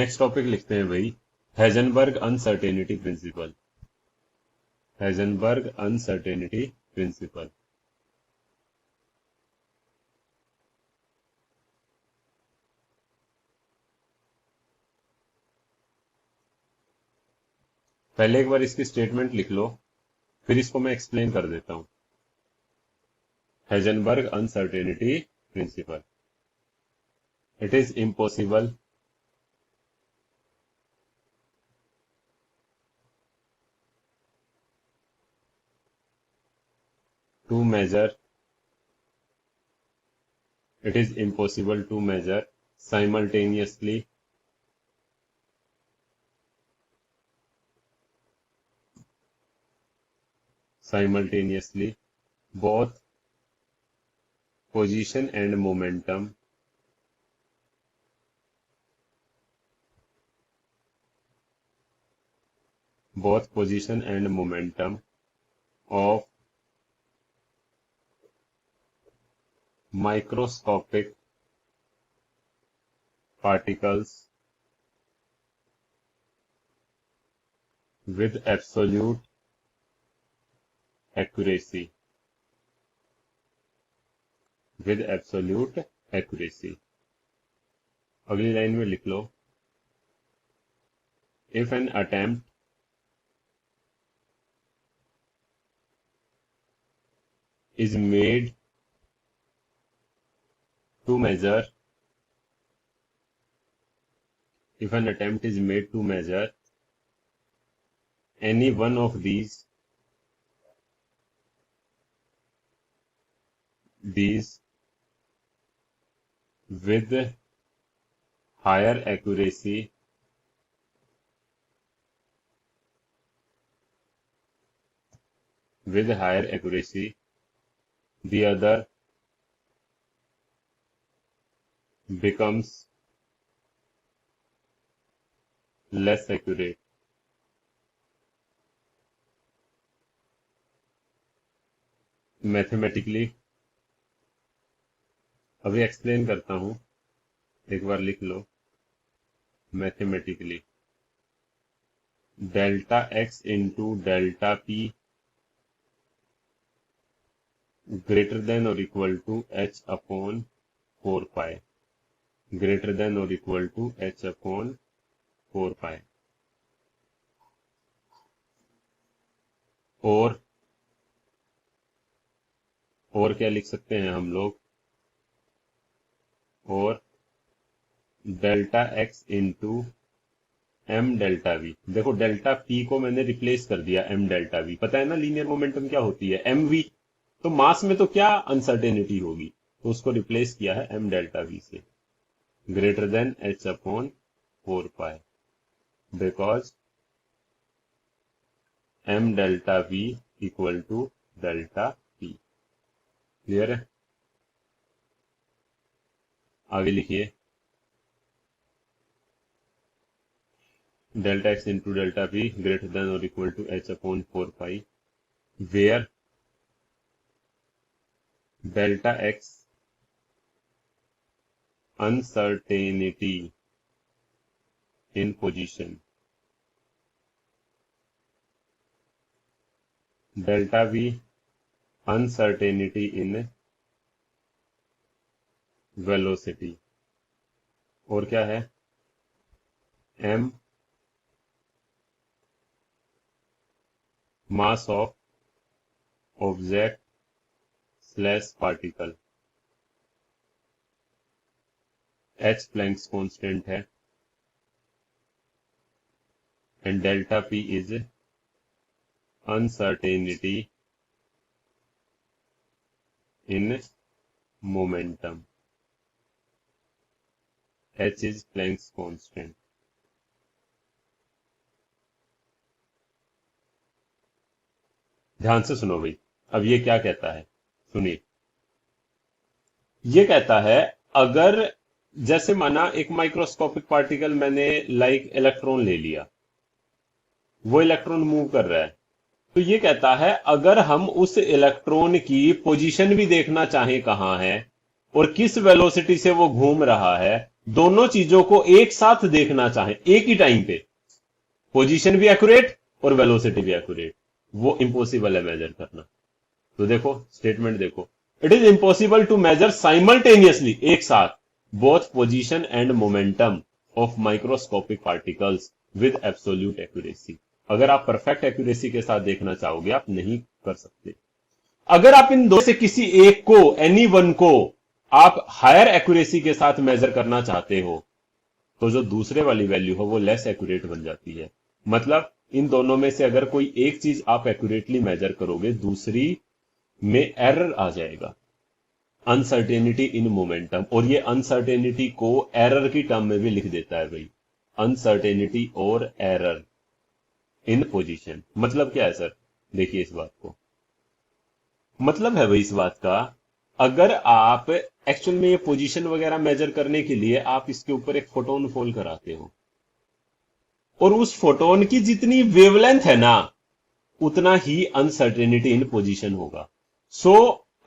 Next topic लिखते हैं भाई, Heisenberg uncertainty principal. Heisenberg uncertainty principal. पहले एक बार इसकी स्टेटमेंट लिख लो, फिर इसको मैं एक्सप्लेन कर देता हूं। Heisenberg uncertainty principal. It is impossible to measure simultaneously both position and momentum of microscopic particles with absolute accuracy. अगली लाइन में लिख लो, if an attempt is made to measure any one of these with higher accuracy the other becomes less accurate. Mathematically, अभी explain करता हूं, एक बार लिख लो। Mathematically delta x into delta P greater than और equal to H upon 4 pi, greater than और equal to H upon 4 pi. और क्या लिख सकते हैं हम लोग, और delta x into M delta V. देखो डेल्टा पी को मैंने रिप्लेस कर दिया एम डेल्टा वी। पता है ना लीनियर मोमेंटम क्या होती है, एम वी। तो मास में तो क्या अनसर्टेनिटी होगी, तो उसको रिप्लेस किया है एम डेल्टा वी से, greater than H upon 4 pi, because M delta V equal to delta P. Clear है? आगे लिखिए, delta x into delta P greater than और equal to H upon 4 pi, where delta X uncertainty in position, delta v uncertainty in velocity, और क्या है, m mass of object / particle, h Planck's constant है, and delta P is uncertainty in momentum, h is Planck's constant. ध्यान से सुनो भाई, अब ये क्या कहता है, सुनिए। ये कहता है, अगर जैसे माना एक माइक्रोस्कोपिक पार्टिकल मैंने लाइक इलेक्ट्रॉन ले लिया, वो इलेक्ट्रॉन मूव कर रहा है, तो ये कहता है अगर हम उस इलेक्ट्रॉन की पोजीशन भी देखना चाहें कहां है और किस वेलोसिटी से वो घूम रहा है, दोनों चीजों को एक साथ देखना चाहें एक ही टाइम पे, पोजीशन भी एक्यूरेट और वेलोसिटी भी एक्यूरेट, वो इंपॉसिबल है मेजर करना। तो देखो स्टेटमेंट देखो, it is impossible to measure simultaneously, एक साथ, both position and momentum of microscopic particles with absolute accuracy. अगर आप परफेक्ट एक्यूरेसी के साथ देखना चाहोगे आप नहीं कर सकते। अगर आप इन दो से किसी एक को, एनी वन को आप हायर एक्यूरेसी के साथ मेजर करना चाहते हो, तो जो दूसरे वाली वैल्यू हो वो लेस एक्यूरेट बन जाती है। मतलब इन दोनों में से अगर कोई एक चीज आप एक्यूरेटली मेजर करोगे, दूसरी में एरर आ जाएगा, अनसर्टेनिटी इन मोमेंटम। और ये अनसर्टेनिटी को एरर की टर्म में भी लिख देता है भाई, अनसर्टेनिटी और एरर इन पोजीशन। मतलब क्या है सर, देखिए इस बात को, मतलब है भाई इस बात का, अगर आप एक्चुअल में ये पोजीशन वगैरह मेजर करने के लिए आप इसके ऊपर एक फोटोन फॉल कराते हो, और उस फोटोन की जितनी वेवलेंथ है ना, उतना ही अनसर्टेनिटी इन पोजीशन होगा। सो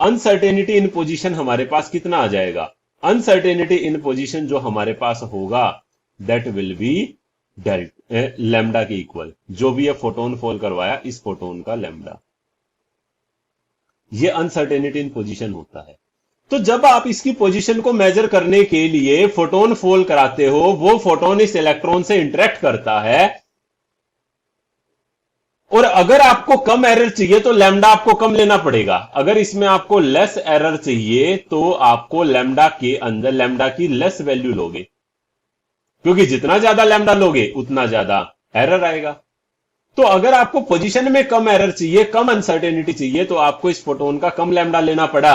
अनसर्टेनिटी इन पोजीशन हमारे पास कितना आ जाएगा, अनसर्टेनिटी इन पोजीशन जो हमारे पास होगा दैट विल बी लैम्डा के इक्वल, जो भी ये फोटोन फॉल करवाया इस फोटोन का लैम्डा, ये अनसर्टेनिटी इन पोजीशन होता है। तो जब आप इसकी पोजीशन को मेजर करने के लिए फोटोन फॉल कराते हो, वो फोटोन इस इलेक्ट्रॉन से इंटरेक्ट करता है, और अगर आपको कम एरर चाहिए तो लैम्डा आपको कम लेना पड़ेगा। अगर इसमें आपको लेस एरर चाहिए तो आपको लैम्डा के अंदर लैम्डा की लेस वैल्यू लोगे, क्योंकि जितना ज्यादा लैम्डा लोगे उतना ज्यादा एरर आएगा। तो अगर आपको पोजीशन में कम एरर चाहिए, कम अनसर्टेनिटी चाहिए, तो आपको इस फोटोन का कम लैम्डा लेना पड़ा,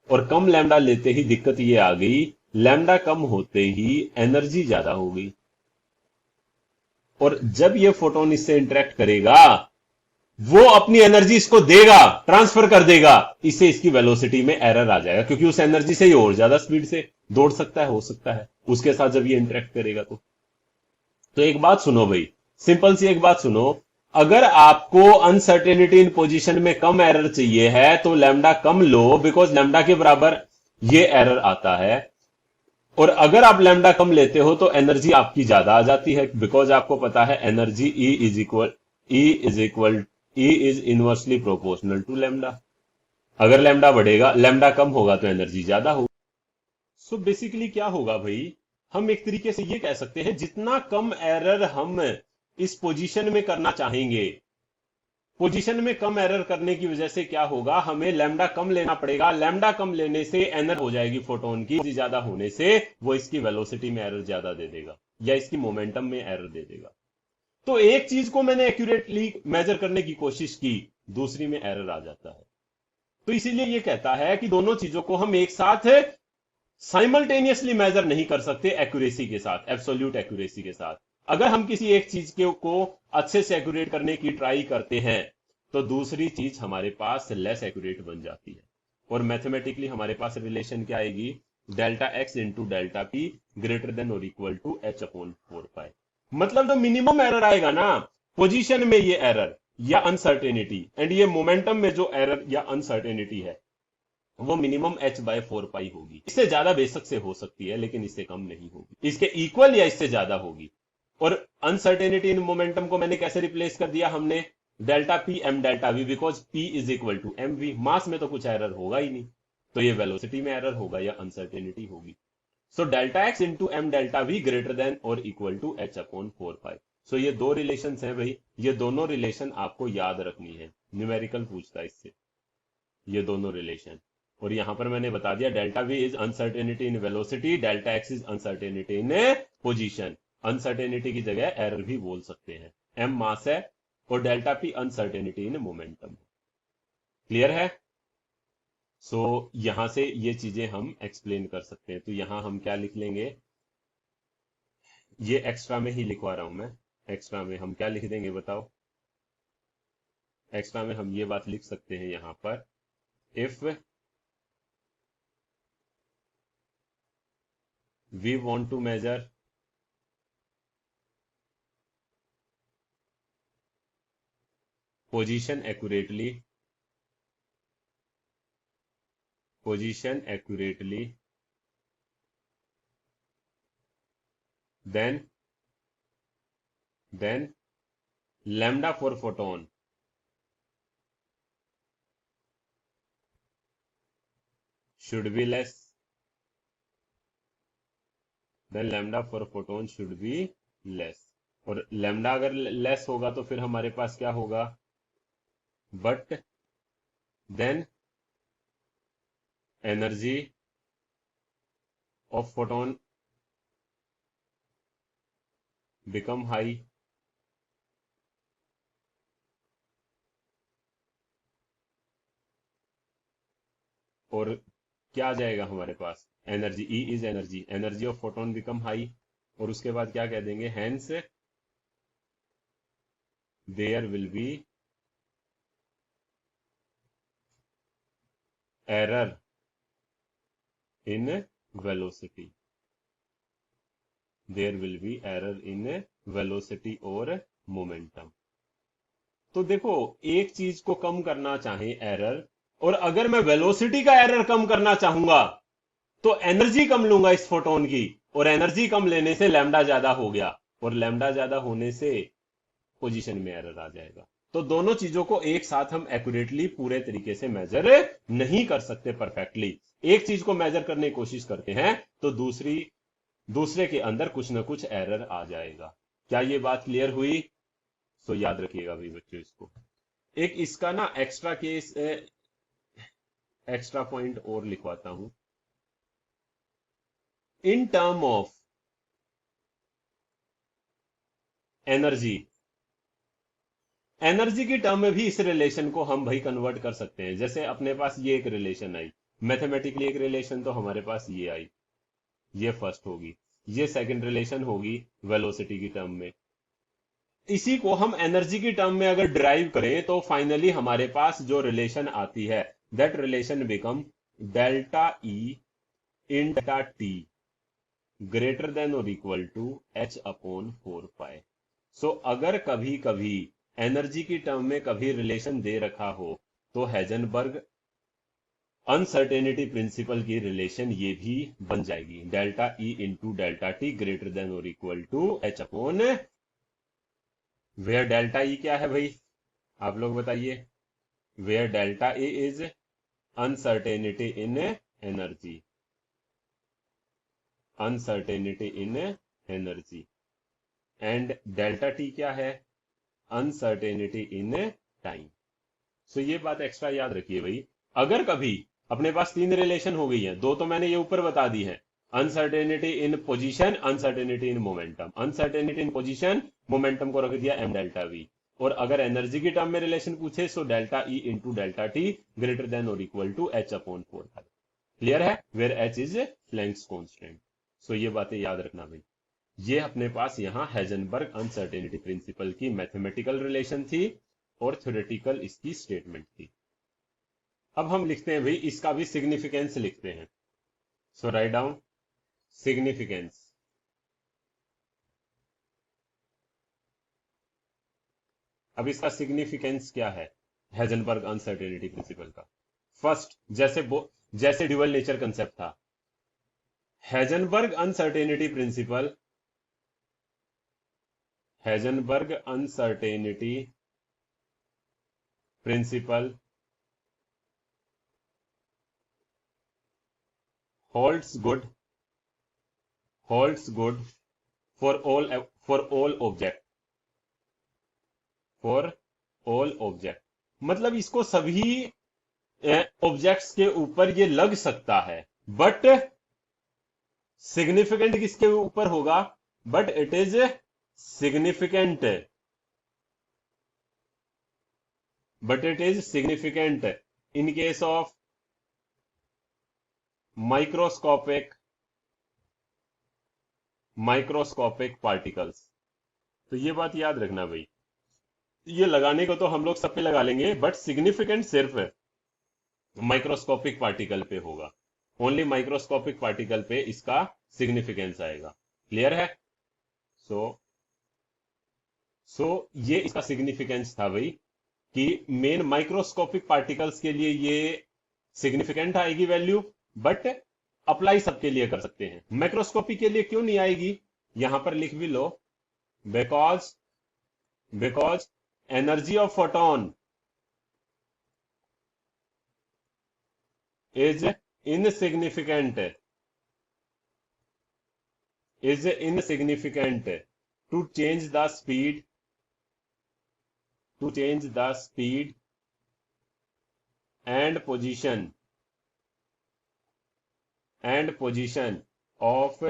और कम लैम्डा लेते ही दिक्कत ये आ गई, लैम्डा कम होते ही एनर्जी ज्यादा हो गई, और जब ये फोटोन इससे इंटरेक्ट करेगा वो अपनी एनर्जी इसको देगा, ट्रांसफर कर देगा, इससे इसकी वेलोसिटी में एरर आ जाएगा, क्योंकि उस एनर्जी से ये और ज्यादा स्पीड से दौड़ सकता है, हो सकता है उसके साथ जब ये इंटरेक्ट करेगा। तो एक बात सुनो भाई, सिंपल सी एक बात सुनो, अगर आपको अनसर्टेनिटी इन पोजीशन में कम एरर चाहिए है तो lambda come low, because lambda के बराबर ये एरर आता है, और अगर आप लैम्डा कम लेते हो तो एनर्जी आपकी ज्यादा आ जाती है, बिकॉज आपको पता है energy E is inversely proportional to lambda. अगर लैम्डा बढ़ेगा, लैम्डा कम होगा तो एनर्जी ज्यादा होगी। सो बेसिकली क्या होगा भाई, हम एक तरीके से ये कह सकते हैं जितना कम एरर हम इस पोजीशन में करना चाहेंगे, पोजीशन में कम एरर करने की वजह से क्या होगा, हमें लैम्डा कम लेना पड़ेगा, लैम्डा कम लेने से एनर्जी हो जाएगी फोटोन की, ज्यादा होने से वो इसकी वेलोसिटी में एरर ज्यादा दे देगा या इसकी मोमेंटम में एरर दे देगा। तो एक चीज को मैंने एक्यूरेटली मेजर करने की कोशिश की, दूसरी में एरर आ जाता है। तो इसीलिए यह कहता है कि दोनों चीजों को हम एक साथ साइमल्टेनियसली मेजर नहीं कर सकते एक्यूरेसी के साथ, एब्सोल्यूट एक्यूरेसी के साथ। अगर हम किसी एक चीज को अच्छे से एक्यूरेट करने की ट्राई करते हैं तो दूसरी चीज हमारे पास लेस एक्यूरेट बन जाती है, और मैथमेटिकली हमारे पास रिलेशन क्या आएगी, delta x into delta P greater than और इक्वल टू एच अपॉन 4 पाई। मतलब जो मिनिमम एरर आएगा ना पोजीशन में, ये एरर या अनसर्टेनिटी, एंड ये मोमेंटम में जो एरर या अनसर्टेनिटी है, वो मिनिमम h/4 पाई होगी। इससे ज्यादा बेशक से हो सकती है लेकिन इससे कम नहीं होगी, इसके इक्वल या इससे ज्यादा होगी। और अनसर्टेनिटी इन मोमेंटम को मैंने कैसे रिप्लेस कर दिया, हमने delta P M delta V, because P is equal to M V, mass में तो कुछ एरर होगा ही नहीं, तो ये वेलोसिटी में एरर होगा या अनसर्टेनिटी होगी। So delta x into M delta we greater than और equal to H upon 4 pi. So ये दो रिलेशन है भाई, ये दोनों रिलेशन आपको याद रखनी है, न्यूमेरिकल पूछता है इससे, ये दोनों रिलेशन। और यहां पर मैंने बता दिया delta we is uncertainty in velocity, delta x is uncertainty in position. Uncertainty की जगह एरर भी बोल सकते हैं, एम मास है और delta P uncertainty in momentum. Clear है? सो यहां से ये चीजें हम एक्सप्लेन कर सकते हैं। तो यहां हम क्या लिख लेंगे, ये एक्स्ट्रा में ही लिखवा रहा हूं मैं, एक्स्ट्रा में हम क्या लिख देंगे बताओ, एक्स्ट्रा में हम ये बात लिख सकते हैं यहां पर, if we want to measure position accurately then lambda for photon should be less, then lambda for photon should be less. और lambda अगर लेस होगा तो फिर हमारे पास क्या होगा, but then energy of photon become high, और क्या आ जाएगा हमारे पास, energy, E is energy, energy of photon become high, और उसके बाद क्या कह देंगे, hence there will be error in velocity, there will be error in velocity और मोमेंटम। तो देखो, एक चीज को कम करना चाहे एरर, और अगर मैं वेलोसिटी का एरर कम करना चाहूंगा तो एनर्जी कम लूंगा इस फोटोन की, और एनर्जी कम लेने से लैम्डा ज्यादा हो गया, और लैम्डा ज्यादा होने से पोजीशन में एरर आ जाएगा। तो दोनों चीजों को एक साथ हम एक्यूरेटली पूरे तरीके से मेजर नहीं कर सकते परफेक्टली। एक चीज को मेजर करने की कोशिश करते हैं तो दूसरे के अंदर कुछ ना कुछ एरर आ जाएगा। क्या ये बात क्लियर हुई? तो याद रखिएगा भाई बच्चों इसको। एक इसका ना एक्स्ट्रा केस, एक्स्ट्रा पॉइंट और लिखवाता हूं। In term of energy, energy की टर्म में भी इस रिलेशन को हम भाई कन्वर्ट कर सकते हैं। जैसे अपने पास ये एक रिलेशन आई, मैथमेटिकली एक रिलेशन तो हमारे पास ये आई, ये फर्स्ट होगी, ये सेकंड रिलेशन होगी वेलोसिटी की टर्म में। इसी को हम एनर्जी की टर्म में अगर ड्राइव करें तो फाइनली हमारे पास जो रिलेशन आती है, that relation become delta E in delta T greater than और equal to h upon 4 pi. सो अगर कभी कभी एनर्जी की टर्म में कभी रिलेशन दे रखा हो तो हेजनबर्ग अनसर्टेनिटी प्रिंसिपल की रिलेशन ये भी बन जाएगी, delta E into delta T greater than और equal to h upon, where delta E क्या है भाई, आप लोग बताइए। Where delta E is uncertainty in energy, uncertainty in energy, and delta T क्या है, अनसर्टेनिटी इन टाइम। सो ये बात एक्स्ट्रा याद रखिए भाई। अगर कभी अपने पास तीन रिलेशन हो गई है, दो तो मैंने ये ऊपर बता दी है, uncertainty in position, uncertainty in momentum, uncertainty in position, momentum को रख दिया एम डेल्टा वी, और अगर एनर्जी की टर्म में रिलेशन पूछे so delta E into delta T greater than और equal to h upon 4 pi. Clear है? Where h is Planck's constant. So ये बातें याद रखना भाई। ये अपने पास यहां हेजनबर्ग अनसर्टेनिटी प्रिंसिपल की मैथमेटिकल रिलेशन थी और थ्योरेटिकल इसकी स्टेटमेंट थी। अब हम लिखते हैं भाई, इसका भी सिग्निफिकेंस लिखते हैं। सो राइट डाउन सिग्निफिकेंस। अब इसका सिग्निफिकेंस क्या है हेजनबर्ग अनसर्टेनिटी प्रिंसिपल का? फर्स्ट, जैसे ड्यूअल नेचर कंसेप्ट था, Heisenberg uncertainty principal, Heisenberg uncertainty principal holds good for all object, मतलब इसको सभी ऑब्जेक्ट्स के ऊपर ये लग सकता है, बट सिग्निफिकेंट किसके ऊपर होगा? But it is significant, in case of microscopic particles. तो ये बात याद रखना भाई। ये लगाने को तो हम लोग सब पे लगा लेंगे, बट सिग्निफिकेंट सिर्फ माइक्रोस्कोपिक पार्टिकल पे होगा, ओनली माइक्रोस्कोपिक पार्टिकल पे इसका सिग्निफिकेंस आएगा। क्लियर है? सो ये इसका सिग्निफिकेंस था भाई कि मेन माइक्रोस्कोपिक पार्टिकल्स के लिए ये सिग्निफिकेंट आएगी वैल्यू, बट अप्लाई सबके लिए कर सकते हैं। माइक्रोस्कोपी के लिए क्यों नहीं आएगी? यहां पर लिख भी लो, because energy of photon is insignificant to change the speed and position of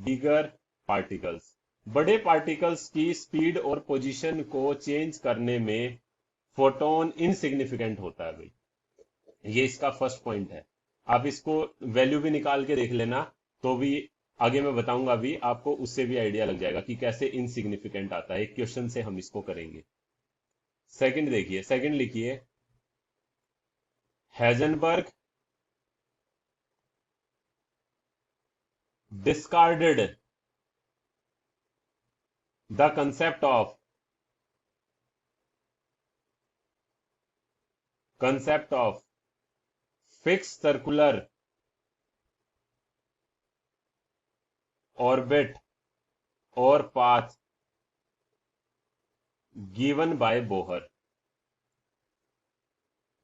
bigger particles। बड़े पार्टिकल्स की स्पीड और पोजीशन को चेंज करने में फोटोन इनसिग्निफिकेंट होता है भाई। ये इसका फर्स्ट पॉइंट है। आप इसको वैल्यू भी निकाल के देख लेना, तो भी आगे मैं बताऊंगा भी आपको, उससे भी आइडिया लग जाएगा कि कैसे इनसिग्निफिकेंट आता है। एक क्वेश्चन से हम इसको करेंगे। सेकंड देखिए, सेकंड लिखिए, Heisenberg discarded the concept of fixed circular orbit or path given by Bohr।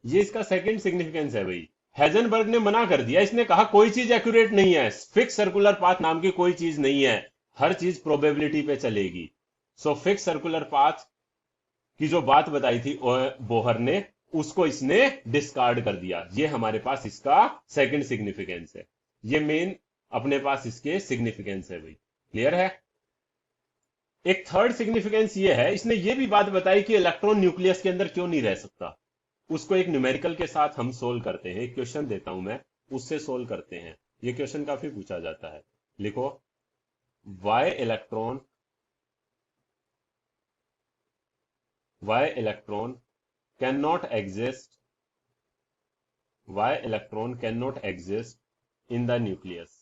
ये इसका सेकंड सिग्निफिकेंस है भाई। हेजनबर्ग ने मना कर दिया, इसने कहा कोई चीज एक्यूरेट नहीं है, फिक्स सर्कुलर पाथ नाम की कोई चीज नहीं है, हर चीज प्रोबेबिलिटी पे चलेगी। सो फिक्स सर्कुलर पाथ की जो बात बताई थी बोहर ने, उसको इसने डिस्कार्ड कर दिया। ये हमारे पास इसका सेकंड सिग्निफिकेंस है। ये मेन अपने पास इसके सिग्निफिकेंस है भाई। क्लियर है? एक थर्ड सिग्निफिकेंस ये है, इसने ये भी बात बताई कि इलेक्ट्रॉन न्यूक्लियस के अंदर क्यों नहीं रह सकता। उसको एक न्यूमेरिकल के साथ हम सोल्व करते हैं। एक क्वेश्चन देता हूं मैं, उससे सोल्व करते हैं। ये क्वेश्चन काफी पूछा जाता है। लिखो, why electron cannot exist in the nucleus।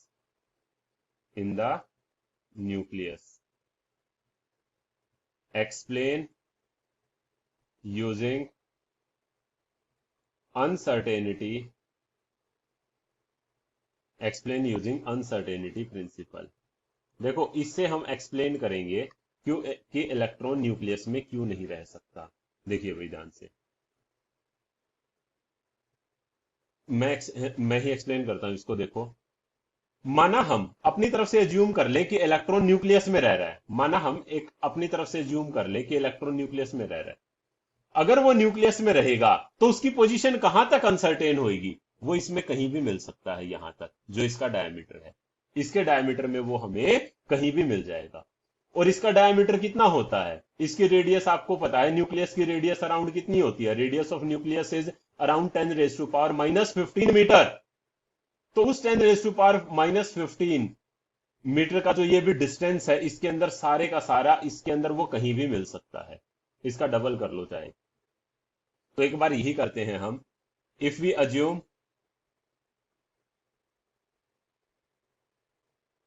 Explain using uncertainty principle। देखो, इससे हम एक्सप्लेन करेंगे क्यों कि इलेक्ट्रॉन न्यूक्लियस में क्यों नहीं रह सकता। देखिए भाई ध्यान से, मैं ही एक्सप्लेन करता हूं इसको। देखो, माना हम अपनी तरफ से एज्यूम कर ले कि इलेक्ट्रॉन न्यूक्लियस में रह रहा है। माना हम एक अपनी तरफ से एज्यूम कर ले कि इलेक्ट्रॉन न्यूक्लियस में रह रहा है। अगर वो न्यूक्लियस में रहेगा तो उसकी पोजीशन कहां तक अनसर्टेन होगी? वो इसमें कहीं भी मिल सकता है, यहां तक जो इसका डायमीटर है, इसके डायमीटर में वो हमें कहीं भी मिल जाएगा। और इसका डायमीटर कितना होता है? इसकी रेडियस आपको पता है, न्यूक्लियस की रेडियस अराउंड कितनी होती है? Radius of nucleus is around 10⁻⁻15 metre. तो उस 10⁻⁻15 मीटर का जो ये भी डिस्टेंस है, इसके अंदर सारे का सारा, इसके अंदर वो कहीं भी मिल सकता है। इसका डबल कर लो चाहे। तो एक बार यही करते हैं हम। If we assume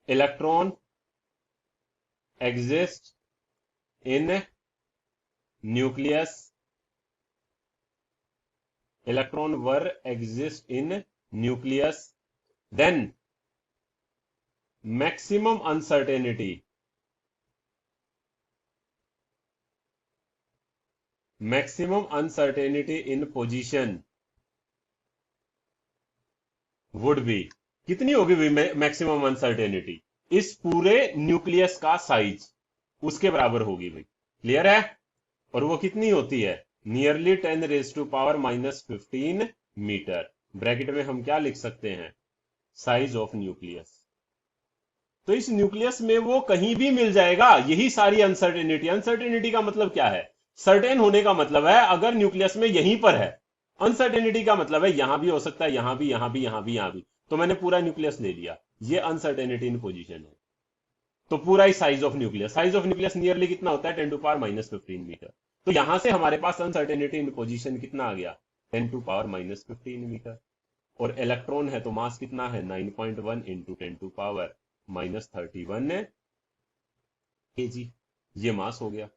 electron exist in nucleus, electron were exist in nucleus, then maximum uncertainty in position would be, कितनी होगी मैक्सिमम अनसर्टेनिटी? इस पूरे न्यूक्लियस का साइज उसके बराबर होगी भाई। क्लियर है? और वो कितनी होती है? Nearly 10⁻⁻15 metre. ब्रैकेट में हम क्या लिख सकते हैं? Size of nucleus. तो इस न्यूक्लियस में वो कहीं भी मिल जाएगा। यही सारी अनसर्टेनिटी का मतलब क्या है? सर्टेन होने का मतलब है अगर न्यूक्लियस में यहीं पर है। अनसर्टेनिटी का मतलब है यहां भी हो सकता है, यहां भी, यहां भी, यहां भी, यहां भी। तो मैंने पूरा न्यूक्लियस ले लिया, ये अनसर्टेनिटी इन पोजीशन है। तो पूरा ही साइज ऑफ न्यूक्लियस नियरली कितना होता है? 10⁻⁻15 मीटर। तो यहां से हमारे पास अनसर्टेनिटी इन पोजीशन कितना आ गया? 10⁻⁻15 मीटर। और इलेक्ट्रॉन है तो मास कितना है? 9.1 इंटू 10⁻⁻31 kg। ये मास हो गया।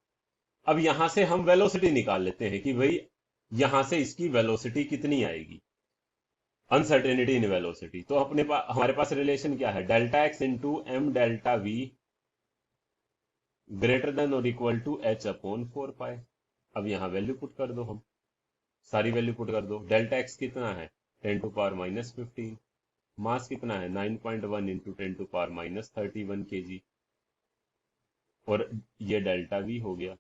अब यहां से हम वेलोसिटी निकाल लेते हैं कि भाई यहां से इसकी वेलोसिटी कितनी आएगी। Uncertainty in velocity. तो हमारे पास रिलेशन क्या है, delta x into M delta we greater than और equal to H upon 4 pi. अब यहां वैल्यू पुट कर दो, हम सारी वैल्यू पुट कर दो। डेल्टा एक्स कितना है 10⁻⁻15, मास कितना है 9.1 इंटू 10⁻−31 kg, और ये डेल्टा वी हो गया।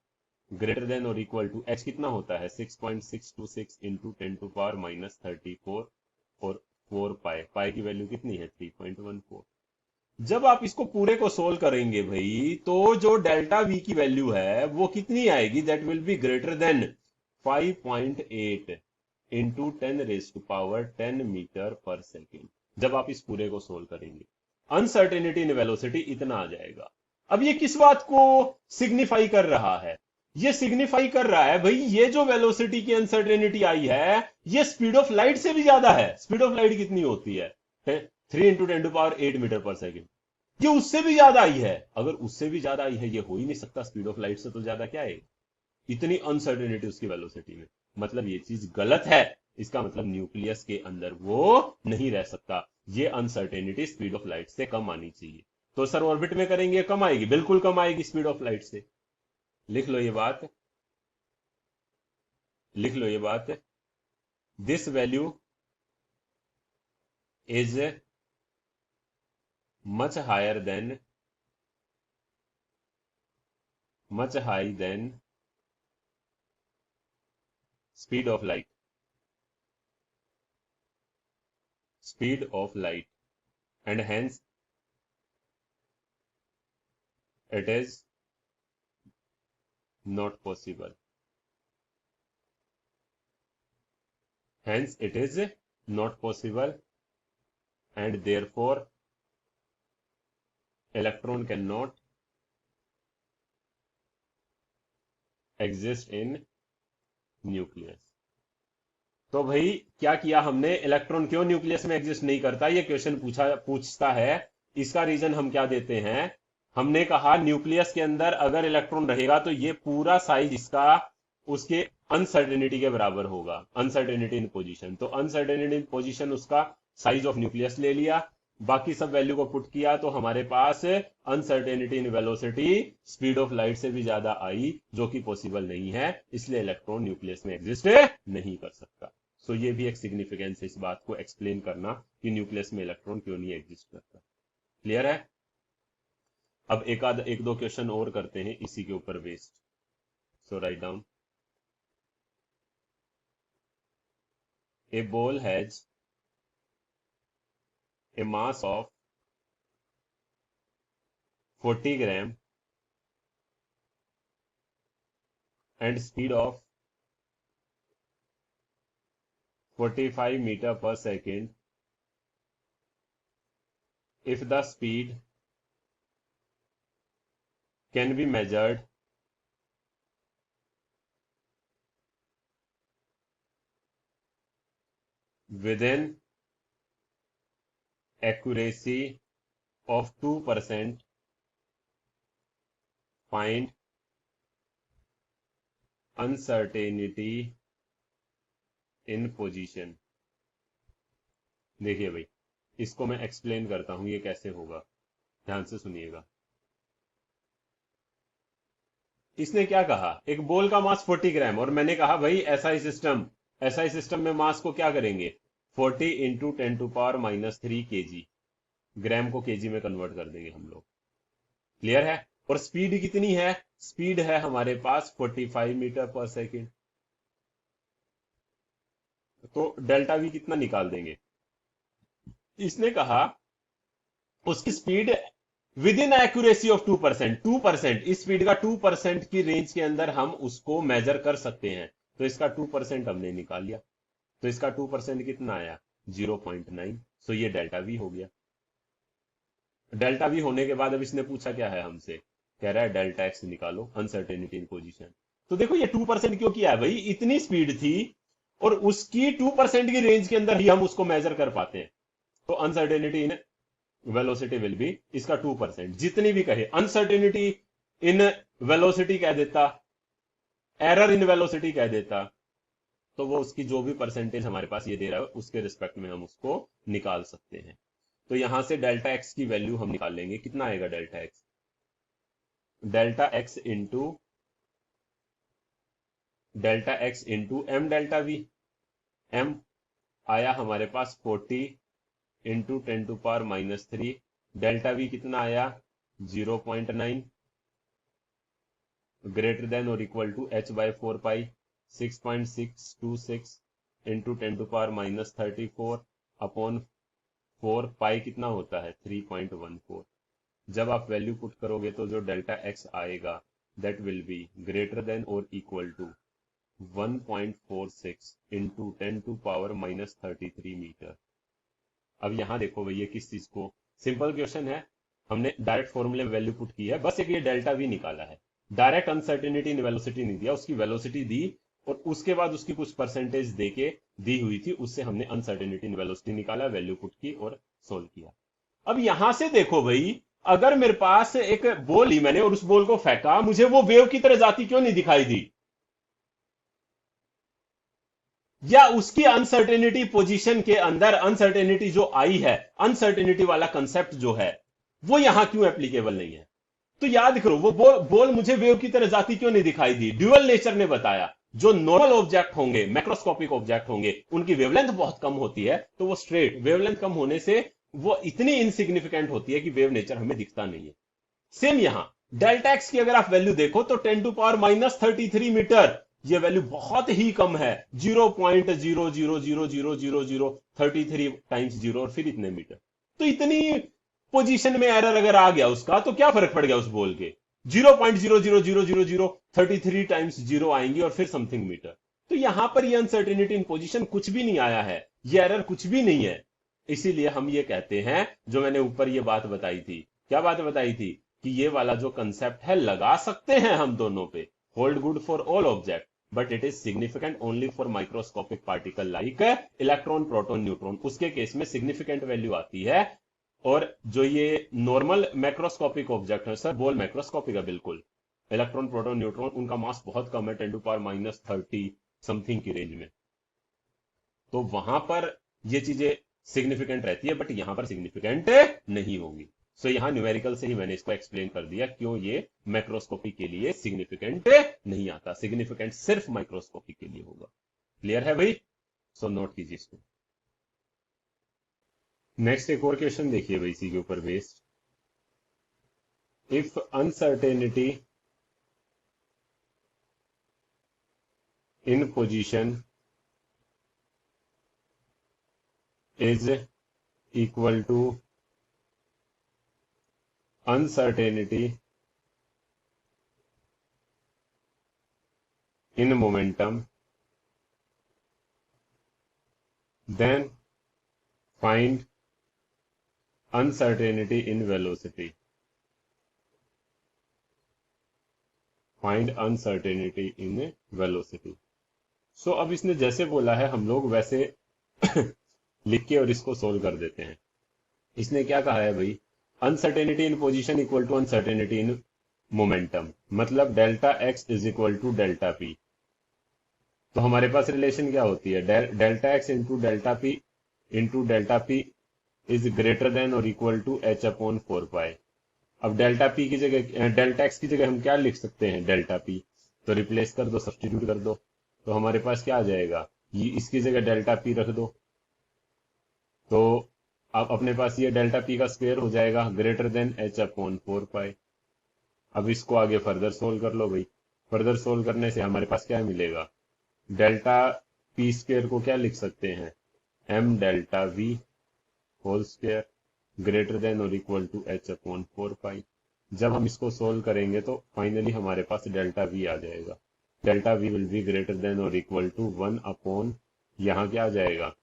ग्रेटर देन और इक्वल टू एच कितना होता है 6.626 इंटू 10⁻34, और 4 पाई, पाई की वैल्यू कितनी है 3.14। जब आप इसको पूरे को सोल्व करेंगे भाई, तो जो डेल्टा वी की वैल्यू है वो कितनी आएगी, that will be greater than 5.8 into 10⁻10 metre per second. जब आप इस पूरे को सोल्व करेंगे, अनसर्टेनिटी इन वेलोसिटी इतना आ जाएगा। अब ये किस बात को सिग्निफाई कर रहा है, ये सिग्निफाई कर रहा है भाई ये जो वेलोसिटी की अनसर्टेनिटी आई है ये स्पीड ऑफ लाइट से भी ज्यादा है। स्पीड ऑफ लाइट कितनी होती है 3 इंटू 10⁸ मीटर पर सेकेंड, ये उससे भी ज्यादा आई है। अगर उससे भी ज्यादा आई है, ये हो ही नहीं सकता, स्पीड ऑफ लाइट से तो ज्यादा क्या है, इतनी अनसर्टेनिटी उसकी वेलोसिटी में, मतलब ये चीज गलत है। इसका मतलब न्यूक्लियस के अंदर वो नहीं रह सकता, ये अनसर्टेनिटी स्पीड ऑफ लाइट से कम आनी चाहिए। तो सर ऑर्बिट में करेंगे कम आएगी, बिल्कुल कम आएगी स्पीड ऑफ लाइट से। लिख लो ये बात, लिख लो ये बात, this value is much higher than much high than speed of light, speed of light, and hence it is not possible, hence it is not possible, and therefore electron cannot exist in nucleus। तो भाई क्या किया हमने, electron क्यों nucleus में exist नहीं करता, ये क्वेश्चन पूछता है। इसका रीजन हम क्या देते हैं, हमने कहा न्यूक्लियस के अंदर अगर इलेक्ट्रॉन रहेगा तो ये पूरा साइज इसका उसके अनसर्टेनिटी के बराबर होगा, अनसर्टेनिटी इन पोजीशन। तो अनसर्टेनिटी इन पोजीशन उसका साइज ऑफ न्यूक्लियस ले लिया, बाकी सब वैल्यू को पुट किया, तो हमारे पास uncertainty in velocity speed of light से भी ज्यादा आई, जो कि पॉसिबल नहीं है, इसलिए इलेक्ट्रॉन न्यूक्लियस में एग्जिस्ट नहीं कर सकता। सो ये भी एक सिग्निफिकेंस है इस बात को एक्सप्लेन करना कि न्यूक्लियस में इलेक्ट्रॉन क्यों नहीं एग्जिस्ट करता। क्लियर है। अब एक दो क्वेश्चन और करते हैं इसी के ऊपर based. So write down, A ball has a mass of 40 gram and speed of 45 meter per second if the speed can be measured within accuracy of 2%, find uncertainty in position। देखिए भाई, इसको मैं एक्सप्लेन करता हूं ये कैसे होगा, ध्यान से सुनिएगा। इसने क्या कहा, एक बॉल का मास 40 ग्राम, और मैंने कहा भाई एसआई सिस्टम में मास को क्या करेंगे 40 इंटू 10⁻³ kg, ग्राम को केजी में कन्वर्ट कर देंगे हम लोग। क्लियर है। और स्पीड कितनी है, स्पीड है हमारे पास 45 मीटर पर सेकेंड। तो डेल्टा वी कितना निकाल देंगे, इसने कहा उसकी speed with in accuracy of 2%, 2%, इस स्पीड का 2% की रेंज के अंदर हम उसको मेजर कर सकते हैं। तो इसका 2% हमने निकाल लिया, तो इसका 2% कितना आया 0.9। सो ये डेल्टा वी हो गया। डेल्टा वी होने के बाद अब इसने पूछा क्या है हमसे, कह रहा है डेल्टा एक्स निकालो, अनसर्टेनिटी इन पोजीशन। तो देखो ये 2% क्यों किया है भाई, इतनी स्पीड थी और उसकी 2% की रेंज के अंदर ही हम उसको मेजर कर पाते हैं। तो uncertainty in velocity will be इसका 2%, जितनी भी कहे अनसर्टेनिटी इन वेलोसिटी कह देता, एरर इन वेलोसिटी कह देता, तो वो उसकी जो भी परसेंटेज हमारे पास ये दे रहा है उसके रिस्पेक्ट में हम उसको निकाल सकते हैं। तो यहां से डेल्टा एक्स की वैल्यू हम निकाल लेंगे। कितना आएगा delta X? Delta x into M delta V. M आया हमारे पास 40 इंटू 10⁻³ डेल्टा वी कितना आया 0.9 ग्रेटर देन और equal to h by 4 pi 6.626 into 10⁻34 upon 4 pi कितना होता है 3.14। जब आप वैल्यू पुट करोगे तो जो डेल्टा एक्स आएगा that will be greater than और इक्वल टू 1.46 इंटू 10⁻³ मीटर। अब यहां देखो भैया किस चीज को, सिंपल क्वेश्चन है, हमने डायरेक्ट फॉर्मूले में वैल्यू पुट की है, बस एक ये डेल्टा वी निकाला है। डायरेक्ट अनसर्टेनिटी इन वेलोसिटी नहीं दिया, उसकी वेलोसिटी दी और उसके बाद उसकी कुछ परसेंटेज देके दी हुई थी, उससे हमने अनसर्टेनिटी इन वेलोसिटी निकाला, वैल्यू पुट की और सोल्व किया। अब यहां से देखो भाई, अगर मेरे पास एक बॉल ली मैंने और उस बॉल को फेंका, मुझे वो वेव की तरह जाती क्यों नहीं दिखाई दी? या उसकी अनसर्टेनिटी पोजीशन के अंदर अनसर्टेनिटी जो आई है, अनसर्टेनिटी वाला कंसेप्ट जो है वो यहां क्यों एप्लीकेबल नहीं है? तो याद करो वो बॉल मुझे वेव की तरह जाती क्यों नहीं दिखाई दी? ड्यूअल नेचर ने बताया जो नॉर्मल ऑब्जेक्ट होंगे, मैक्रोस्कोपिक ऑब्जेक्ट होंगे, उनकी वेवलेंथ बहुत कम होती है, तो वो स्ट्रेट वेवलेंथ कम होने से वो इतनी इनसिग्निफिकेंट होती है कि वेव नेचर हमें दिखता नहीं है। सेम यहां डेल्टा एक्स की अगर आप वैल्यू देखो तो 10⁻³ मीटर, ये वैल्यू बहुत ही कम है, 0.00000033 टाइम्स 0 और फिर इतने मीटर। तो इतनी पोजीशन में एरर अगर आ गया उसका तो क्या फर्क पड़ गया उस बॉल के? 0.000033 टाइम्स 0 आएंगी और फिर समथिंग मीटर। तो यहां पर ये अनसर्टेनिटी इन पोजीशन कुछ भी नहीं आया है, ये एरर कुछ भी नहीं है। इसीलिए हम ये कहते हैं, जो मैंने ऊपर ये बात बताई थी, क्या बात बताई थी कि ये वाला जो कंसेप्ट है लगा सकते हैं हम दोनों पे, hold good for all object but it is significant only for microscopic particle like electron proton neutron. उसके केस में सिग्निफिकेंट वैल्यू आती है। और जो ये नॉर्मल मैक्रोस्कोपिक ऑब्जेक्ट है, सर बॉल मैक्रोस्कोपिक है बिल्कुल, इलेक्ट्रॉन प्रोटॉन न्यूट्रॉन उनका मास बहुत कम है, 10⁻³ समथिंग की रेंज में, तो वहां पर ये चीजें सिग्निफिकेंट रहती है, बट यहां पर सिग्निफिकेंट नहीं होगी। सो यहां न्यूमेरिकल से ही मैंने इसको एक्सप्लेन कर दिया क्यों ये मैक्रोस्कोपी के लिए सिग्निफिकेंट नहीं आता, सिग्निफिकेंट सिर्फ माइक्रोस्कोपी के लिए होगा। क्लियर है भाई? सो नोट कीजिए इसको। नेक्स्ट एक और क्वेश्चन देखिए भाई इसी के ऊपर based. If uncertainty in position is equal to uncertainty in momentum, then find uncertainty in velocity. Find uncertainty in velocity. So अब इसने जैसे बोला है हम लोग वैसे लिख के और इसको सोल्व कर देते हैं। इसने क्या कहा है भाई, uncertainty in position equal to uncertainty in momentum, मतलब delta x is equal to delta p. तो हमारे पास रिलेशन क्या होती है, delta x into delta P is greater than और equal to h upon 4 pi. अब डेल्टा पी की जगह, डेल्टा एक्स की जगह हम क्या लिख सकते हैं, डेल्टा पी, तो रिप्लेस कर दो, सब्सटीट्यूट कर दो, तो हमारे पास क्या आ जाएगा, ये इसकी जगह डेल्टा पी रख दो, तो अब अपने पास ये डेल्टा पी का स्क्वायर हो जाएगा greater than h upon 4 pi. अब इसको आगे फर्दर सोल्व कर लो भाई, फर्दर सोल्व करने से हमारे पास क्या मिलेगा, डेल्टा पी स्क्वायर को क्या लिख सकते हैं, m delta V whole square greater than और equal to h upon 4 pi. जब हम इसको सोल्व करेंगे तो फाइनली हमारे पास डेल्टा वी आ जाएगा, delta V will be greater than और इक्वल टू 1 अपॉन, यहाँ क्या आ जाएगा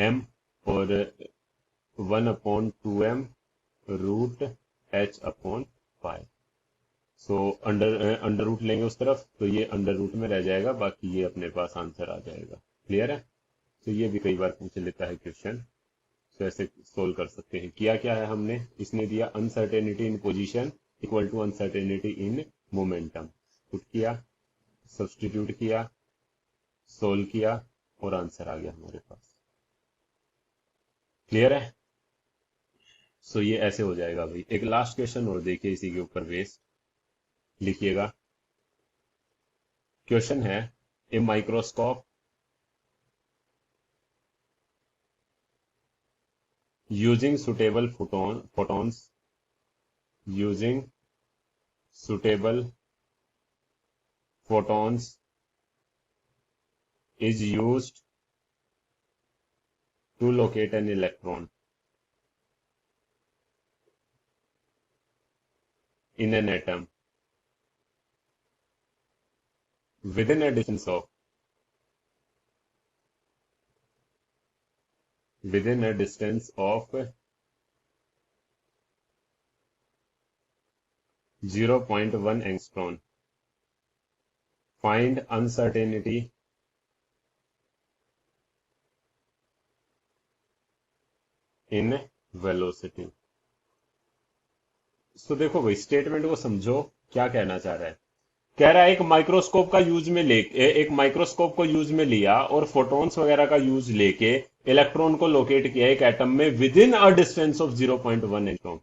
m और 1 upon 2m root h upon pi. So under root लेंगे उस तरफ तो ये अंडर रूट में रह जाएगा, बाकी ये अपने पास आंसर आ जाएगा। क्लियर है? तो ये भी कई बार पूछ लेता है क्वेश्चन, तो ऐसे सोल्व कर सकते हैं। किया क्या है हमने, इसने दिया uncertainty in position equal to uncertainty in momentum, put किया, सब्सटीट्यूट किया, सोल्व किया और आंसर आ गया हमारे पास। क्लियर है? सो ये ऐसे हो जाएगा भाई। एक लास्ट क्वेश्चन और देखिए इसी के ऊपर बेस्ड, लिखिएगा। क्वेश्चन है, a microscope using suitable photons using suitable photons is used to locate an electron in an atom within a distance of 0.1 angstrom. Find uncertainty in velocity. तो देखो भाई, स्टेटमेंट को समझो क्या कहना चाह रहा है। कह रहा है एक माइक्रोस्कोप का यूज में लेके, एक माइक्रोस्कोप को यूज में लिया और फोटॉन्स वगैरह का यूज लेके इलेक्ट्रॉन को लोकेट किया एक एटम में with in a distance of 0.1 angstrom.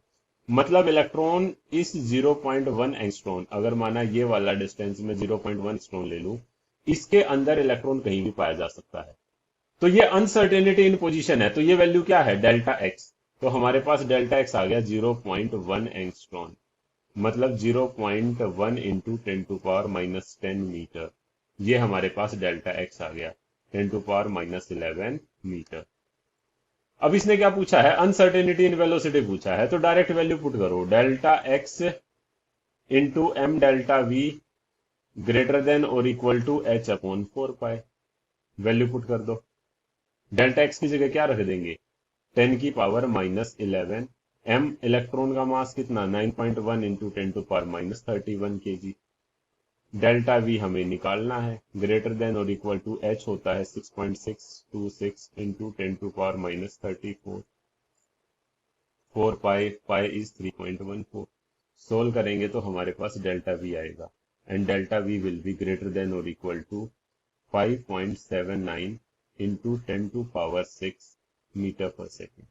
मतलब इलेक्ट्रॉन इस 0.1 एंगस्ट्रॉम, अगर माना ये वाला डिस्टेंस में 0.1 एंगस्ट्रॉम ले लूं, इसके अंदर इलेक्ट्रॉन कहीं भी पाया जा सकता है। तो ये अनसर्टेनिटी इन पोजीशन है, तो ये वैल्यू क्या है? Delta x. तो हमारे पास डेल्टा एक्स आ गया 0.1 एंगस्ट्रॉम, मतलब 0.1 इंटू 10⁻⁻10 मीटर। ये हमारे पास डेल्टा एक्स आ गया 10⁻11 मीटर। अब इसने क्या पूछा है? अनसर्टेनिटी इन वेलोसिटी पूछा है, तो डायरेक्ट वैल्यू पुट करो, delta x into M delta we greater than और equal to H upon 4 pi. Value put कर दो। डेल्टा एक्स की जगह क्या रख देंगे? 10⁻11। एम इलेक्ट्रॉन का मास कितना? 9.1 इंटू 10⁻31 kg। डेल्टा वी हमें निकालना है, ग्रेटर देन और इक्वल टू एच होता है 6.626 into 10⁻34। 4 pi, pi is 3.14। Solve करेंगे तो हमारे पास डेल्टा वी आएगा, and delta V will be greater than और equal to 5.79 into 10⁻6 metre per second.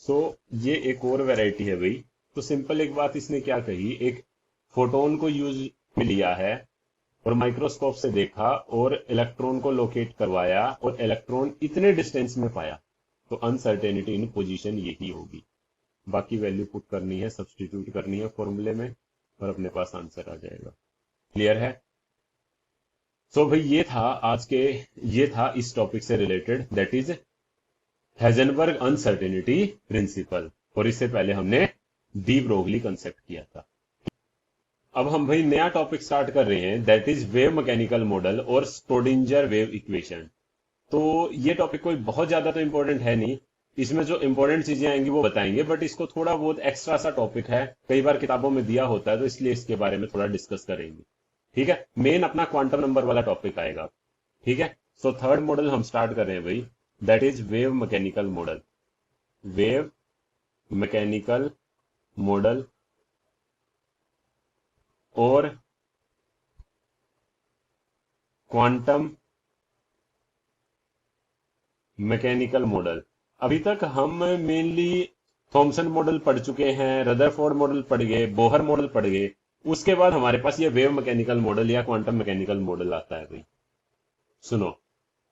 सो ये एक और वैरायटी है भाई। तो सिंपल एक बात इसने क्या कही, एक फोटोन को यूज में लिया है और माइक्रोस्कोप से देखा और इलेक्ट्रॉन को लोकेट करवाया और इलेक्ट्रॉन इतने डिस्टेंस में पाया, तो अनसर्टेनिटी इन पोजीशन यही होगी। बाकी वैल्यू पुट करनी है, सब्सटीट्यूट करनी है फॉर्मूले में और अपने पास आंसर आ जाएगा। क्लियर है? सो भाई ये था इस टॉपिक से related, that is Heisenberg uncertainty principal, और इससे पहले हमने डी ब्रोगली कंसेप्ट किया था। अब हम भाई नया टॉपिक स्टार्ट कर रहे हैं, that is wave mechanical model और स्क्रोडिंजर वेव इक्वेशन। तो ये टॉपिक कोई बहुत ज्यादा तो इंपॉर्टेंट है नहीं, इसमें जो इंपॉर्टेंट चीजें आएंगी वो बताएंगे, बट इसको थोड़ा बहुत एक्स्ट्रा सा टॉपिक है, कई बार किताबों में दिया होता है, तो इसलिए इसके बारे में थोड़ा डिस्कस करेंगे। ठीक है, मेन अपना क्वांटम नंबर वाला टॉपिक आएगा। ठीक है, सो थर्ड मॉडल हम स्टार्ट कर रहे हैं भाई, that is wave mechanical model. Wave mechanical model और क्वांटम मैकेनिकल मॉडल। अभी तक हम मेनली थॉमसन मॉडल पढ़ चुके हैं, रदरफोर्ड मॉडल पढ़ गए, बोहर मॉडल पढ़ गए। उसके बाद हमारे पास ये वेव मैकेनिकल मॉडल या क्वांटम मैकेनिकल मॉडल आता है भाई। सुनो,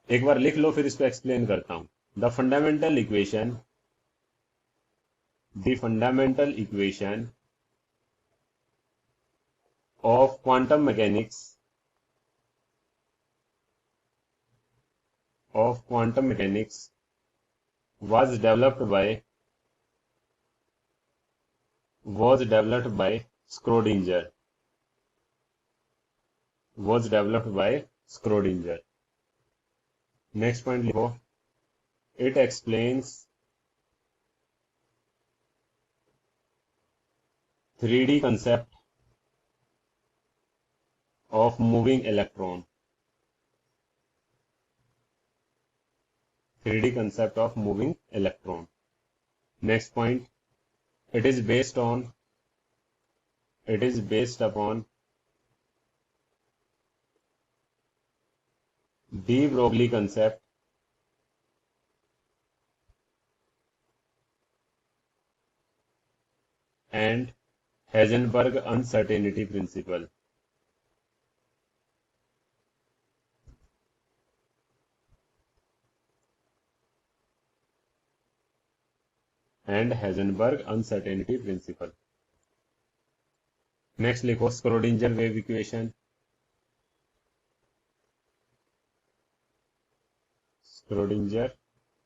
एक बार लिख लो फिर इसको एक्सप्लेन करता हूं। The fundamental equation of quantum mechanics was developed by Schrödinger। Next point लिखो, it explains 3D concept of moving electron। 3D concept of moving electron। Next point, it is based upon de Broglie concept and Heisenberg uncertainty principle. And Heisenberg uncertainty principle. Next लिखो Schrödinger wave equation. Schrödinger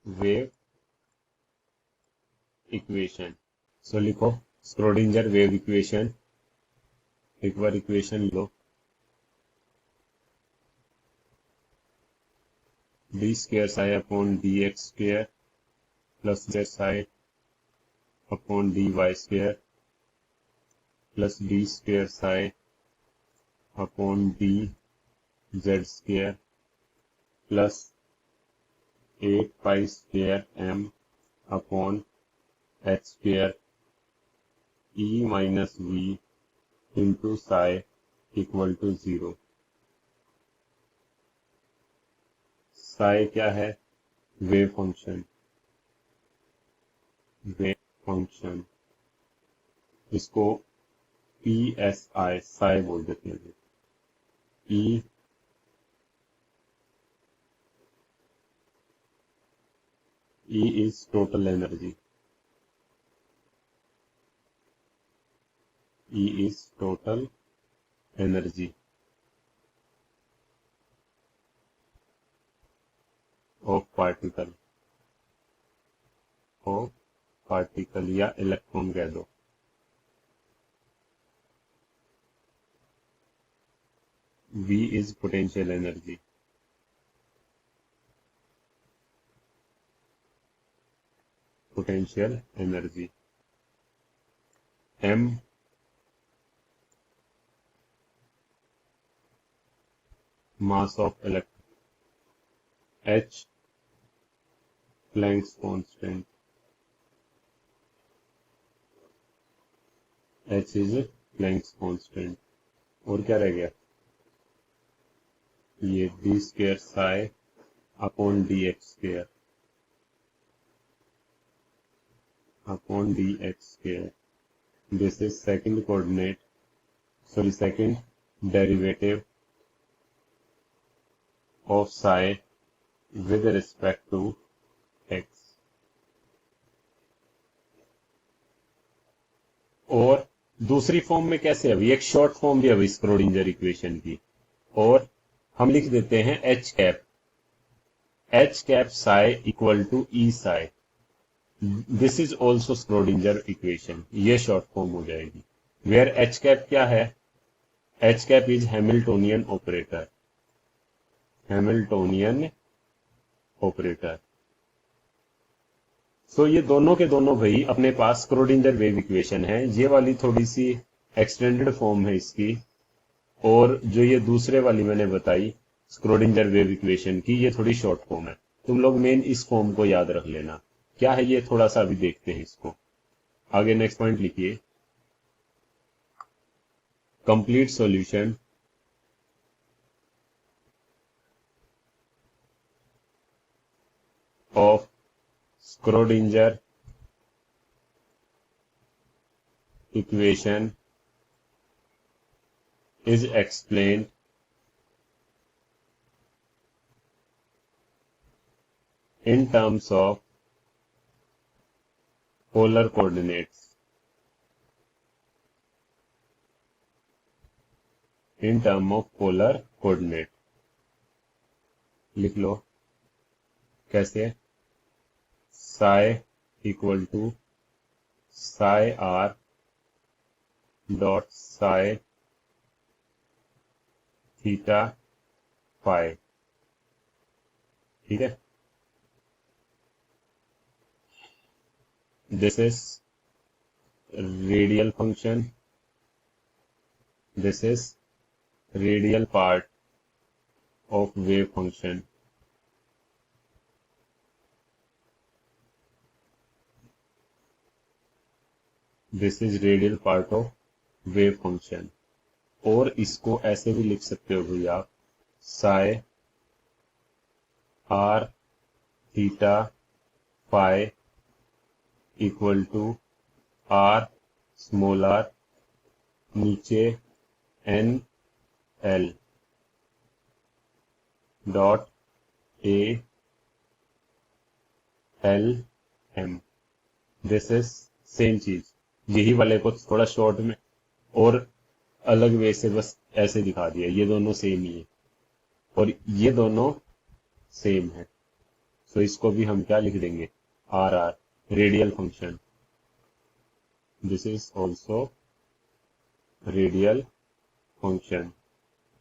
wave equation. So लिखो Schrödinger wave equation. एक बार equation लो, d square psi upon D x square plus psi upon d y square plus d square psi upon d z square plus 8 pi square m upon h square e minus v into psi equal to 0। Psi क्या है? Wave function. Wave function इसको P S I Sai बोल देते हैं। E is total energy. E is total energy of particle या electron कह दो। V is potential energy। potential energy। M mass of electron। H Planck's constant। H is Planck's constant। और क्या रह गया? ये D square psi upon D x square upon D x square. This is second coordinate, sorry second derivative of psi with respect to x। और दूसरी form में कैसे? अभी एक शॉर्ट फॉर्म भी अभी स्क्रोडिंजर इक्वेशन की, और हम लिख देते हैं h cap psi equal to E psi. This is also Schrödinger equation. ये शॉर्ट फॉर्म हो जाएगी। वेयर एच कैप क्या है? H cap is Hamiltonian operator. Hamiltonian operator. So ये दोनों के दोनों भाई अपने पास स्क्रोडिंजर वेव इक्वेशन है। ये वाली थोड़ी सी एक्सटेंडेड फॉर्म है इसकी, और जो ये दूसरे वाली मैंने बताई स्क्रोडिंजर वेव इक्वेशन की, ये थोड़ी शॉर्ट फॉर्म है। तुम लोग मेन इस फॉर्म को याद रख लेना। क्या है ये थोड़ा सा अभी देखते हैं इसको। आगे नेक्स्ट पॉइंट लिखिए, complete solution of Schrodinger equation is explained in terms of polar coordinates। in term of polar coordinate लिख लो। कैसे? Psi equal to psi r dot psi theta phi. ठीक है, this is radial function, this is radial part of wave function. This is radial part of wave function. और इसको ऐसे भी लिख सकते हो भैया, psi r theta phi equal to r small r नीचे n l dot a l m. This is same चीज, यही वाले को थोड़ा शॉर्ट में और अलग वे से बस ऐसे दिखा दिया। ये दोनों सेम ही है और ये दोनों सेम है, तो इसको भी हम क्या लिख देंगे, R R radial function. This is also radial function.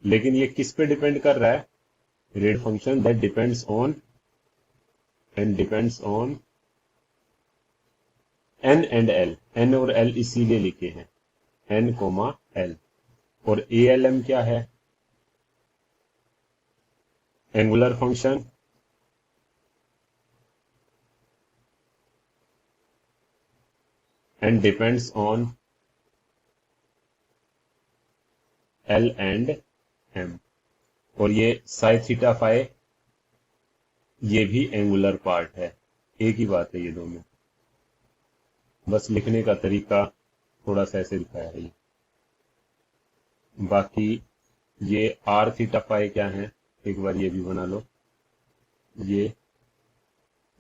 लेकिन ये किस पे डिपेंड कर रहा है, radial function that depends on N and L. N और एल इसीलिए लिखे हैं, एन कोमा एल। और ए एल एम क्या है, angular function and depends on L and M. और ये साई थीटा फाई ये भी एंगुलर पार्ट है, एक ही बात है ये दोनों, बस लिखने का तरीका थोड़ा सा ऐसे दिखाया है। बाकी ये आर थीटा फाई क्या है, एक बार ये भी बना लो। ये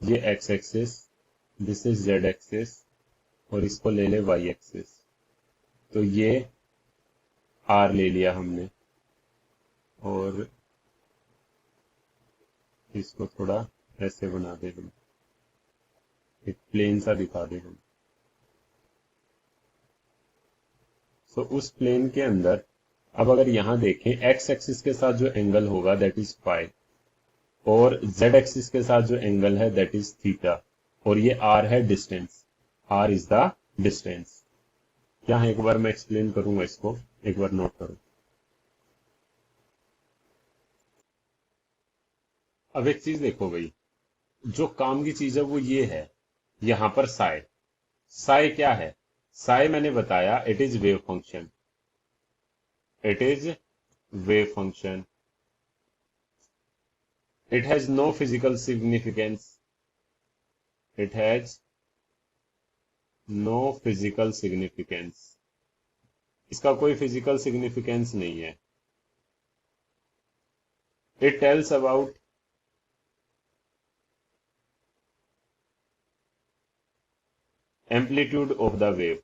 x axis, this is Z axis और इसको ले ले वाई एक्सिस। तो ये आर ले लिया हमने और इसको थोड़ा ऐसे बना दे, हम एक प्लेन सा दिखा दे हम। तो उस प्लेन के अंदर अब अगर यहां देखें, एक्स एक्सिस के साथ जो एंगल होगा दैट इज फाई और जेड एक्सिस के साथ जो एंगल है दैट इज थीटा और ये आर है distance, R is the distance. क्या है, एक बार मैं एक्सप्लेन करूंगा इसको, एक बार नोट करो। अब एक चीज देखो भाई, जो काम की चीज है वो ये है, यहां पर साई, साई क्या है, साई मैंने बताया it is wave function, it is wave function, it has no physical significance, it has no physical significance, इसका कोई फिजिकल सिग्निफिकेंस नहीं है। It tells about amplitude of the wave.